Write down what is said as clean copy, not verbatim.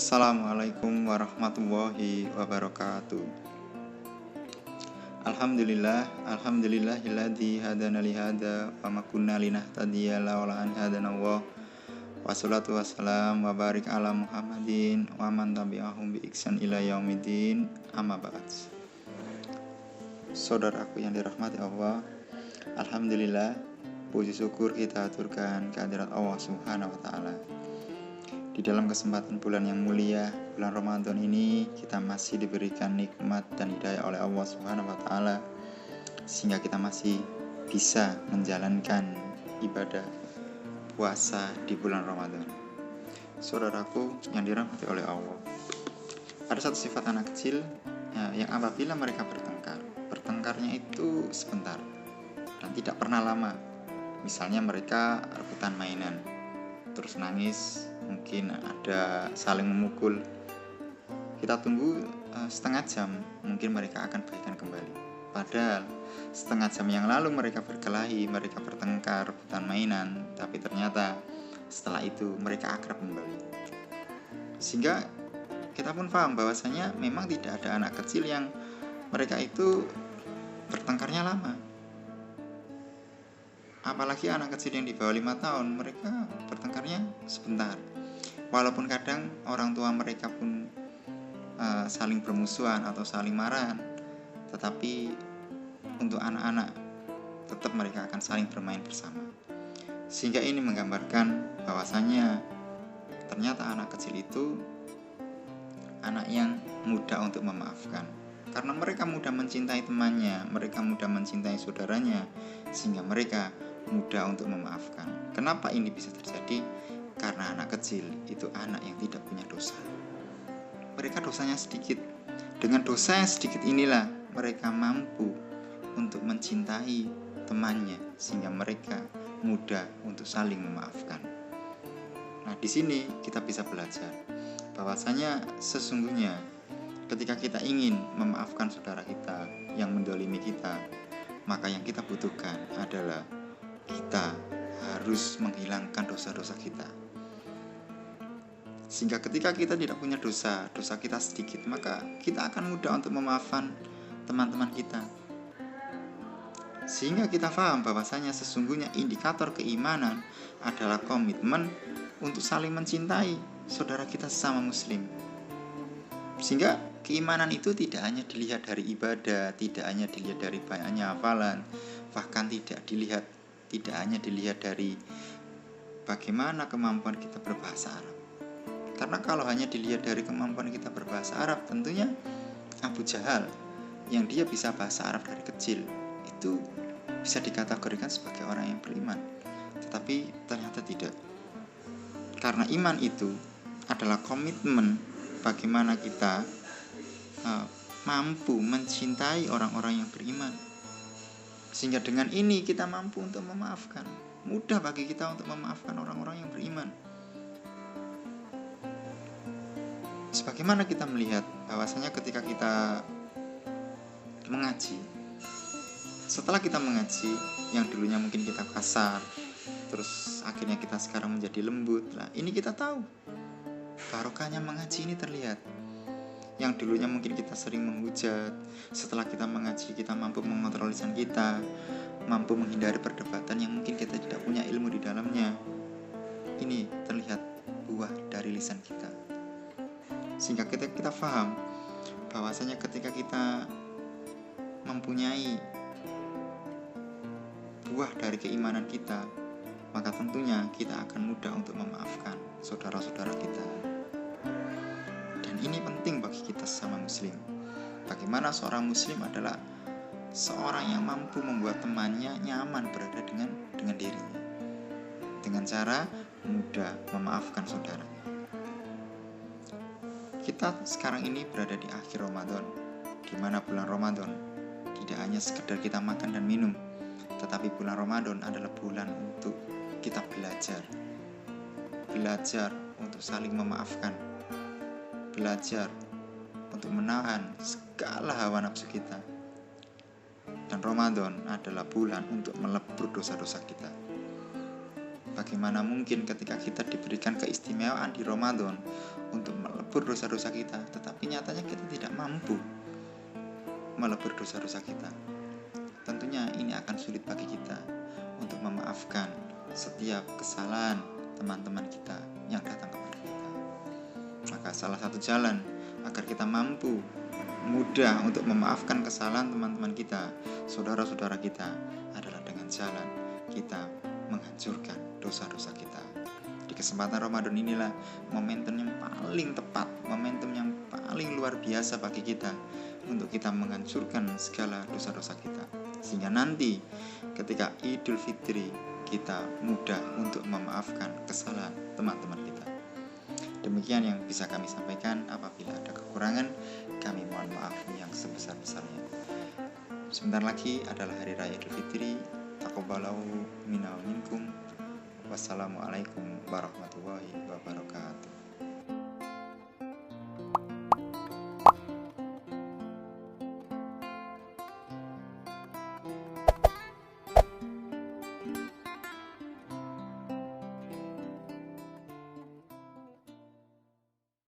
Assalamualaikum warahmatullahi wabarakatuh. Alhamdulillahilladzi hadana li hada wa ma kunna linahtadiya laula an hadanallah. Wassalatu wassalam wa barik ala Muhammadin wa man tabi'ahum bi ihsan ila yaumiddin. Amma ba'd. Saudaraku yang dirahmati Allah, alhamdulillah, puji syukur kita aturkan kehadirat Allah Subhanahu wa taala. Di dalam kesempatan bulan yang mulia, bulan Ramadan ini, kita masih diberikan nikmat dan hidayah oleh Allah Subhanahu wa taala sehingga kita masih bisa menjalankan ibadah puasa di bulan Ramadan. Saudaraku yang dirahmati oleh Allah, ada satu sifat anak kecil yang apabila mereka bertengkarnya itu sebentar dan tidak pernah lama. Misalnya mereka rebutan mainan, terus nangis, mungkin ada saling memukul. Kita tunggu setengah jam, mungkin mereka akan baikan kembali. Padahal setengah jam yang lalu mereka berkelahi, mereka bertengkar, rebutan mainan, tapi ternyata setelah itu mereka akrab kembali. Sehingga kita pun paham bahwasanya memang tidak ada anak kecil yang mereka itu bertengkarnya lama. Apalagi anak kecil yang di bawah 5 tahun, mereka bertengkarnya sebentar. Walaupun kadang orang tua mereka pun saling bermusuhan atau saling marah, tetapi untuk anak-anak tetap mereka akan saling bermain bersama. Sehingga ini menggambarkan bahwasanya ternyata anak kecil itu anak yang mudah untuk memaafkan. Karena mereka mudah mencintai temannya, mereka mudah mencintai saudaranya, sehingga mereka mudah untuk memaafkan. Kenapa ini bisa terjadi? Karena anak kecil itu anak yang tidak punya dosa. Mereka dosanya sedikit. Dengan dosa yang sedikit inilah mereka mampu untuk mencintai temannya, sehingga mereka mudah untuk saling memaafkan. Nah, di sini kita bisa belajar bahwasanya sesungguhnya ketika kita ingin memaafkan saudara kita yang mendolimi kita, maka yang kita butuhkan adalah kita harus menghilangkan dosa-dosa kita. Sehingga ketika kita tidak punya dosa kita sedikit, maka kita akan mudah untuk memaafkan teman-teman kita. Sehingga kita paham bahwasanya sesungguhnya indikator keimanan adalah komitmen untuk saling mencintai saudara kita sesama muslim. Sehingga keimanan itu tidak hanya dilihat dari ibadah, tidak hanya dilihat dari banyaknya hafalan, bahkan tidak hanya dilihat dari bagaimana kemampuan kita berbahasa Arab. Karena kalau hanya dilihat dari kemampuan kita berbahasa Arab, tentunya Abu Jahal yang dia bisa bahasa Arab dari kecil itu bisa dikategorikan sebagai orang yang beriman. Tetapi ternyata tidak. Karena iman itu adalah komitmen bagaimana kita mampu mencintai orang-orang yang beriman. Sehingga dengan ini kita mampu untuk memaafkan. Mudah bagi kita untuk memaafkan orang-orang yang beriman. Sebagaimana kita melihat bahwasanya ketika kita mengaji, setelah kita mengaji yang dulunya mungkin kita kasar, terus akhirnya kita sekarang menjadi lembut. Nah, ini kita tahu barokahnya mengaji ini terlihat. Yang dulunya mungkin kita sering menghujat, setelah kita mengaji kita mampu mengontrol lisan kita, mampu menghindari perdebatan yang mungkin kita tidak punya ilmu di dalamnya. Ini terlihat buah dari lisan kita. Sehingga kita paham bahwasanya ketika kita mempunyai buah dari keimanan kita, maka tentunya kita akan mudah untuk memaafkan saudara-saudara kita. Dan ini penting bagi kita sesama muslim. Bagaimana seorang muslim adalah seorang yang mampu membuat temannya nyaman berada dengan dirinya, dengan cara mudah memaafkan saudaranya. Kita sekarang ini berada di akhir Ramadan, di mana bulan Ramadan tidak hanya sekedar kita makan dan minum, tetapi bulan Ramadan adalah bulan untuk kita belajar untuk saling memaafkan, belajar untuk menahan segala hawa nafsu kita. Dan Ramadan adalah bulan untuk melebur dosa-dosa kita. Bagaimana mungkin ketika kita diberikan keistimewaan di Ramadan untuk melebur melebur dosa-dosa kita, tetapi nyatanya kita tidak mampu melebur dosa-dosa kita. Tentunya ini akan sulit bagi kita untuk memaafkan setiap kesalahan teman-teman kita yang datang kepada kita. Maka salah satu jalan agar kita mampu mudah untuk memaafkan kesalahan teman-teman kita, saudara-saudara kita, adalah dengan jalan kita menghancurkan dosa-dosa kita. Di kesempatan Ramadan inilah momentum yang paling tepat, momentum yang paling luar biasa bagi kita untuk kita menghancurkan segala dosa-dosa kita, sehingga nanti ketika Idul Fitri kita mudah untuk memaafkan kesalahan teman-teman kita. Demikian yang bisa kami sampaikan. Apabila ada kekurangan, kami mohon maaf yang sebesar-besarnya. Sebentar lagi adalah Hari Raya Idul Fitri. Taqabbalallahu minna wa minkum. Wassalamualaikum warahmatullahi wabarakatuh.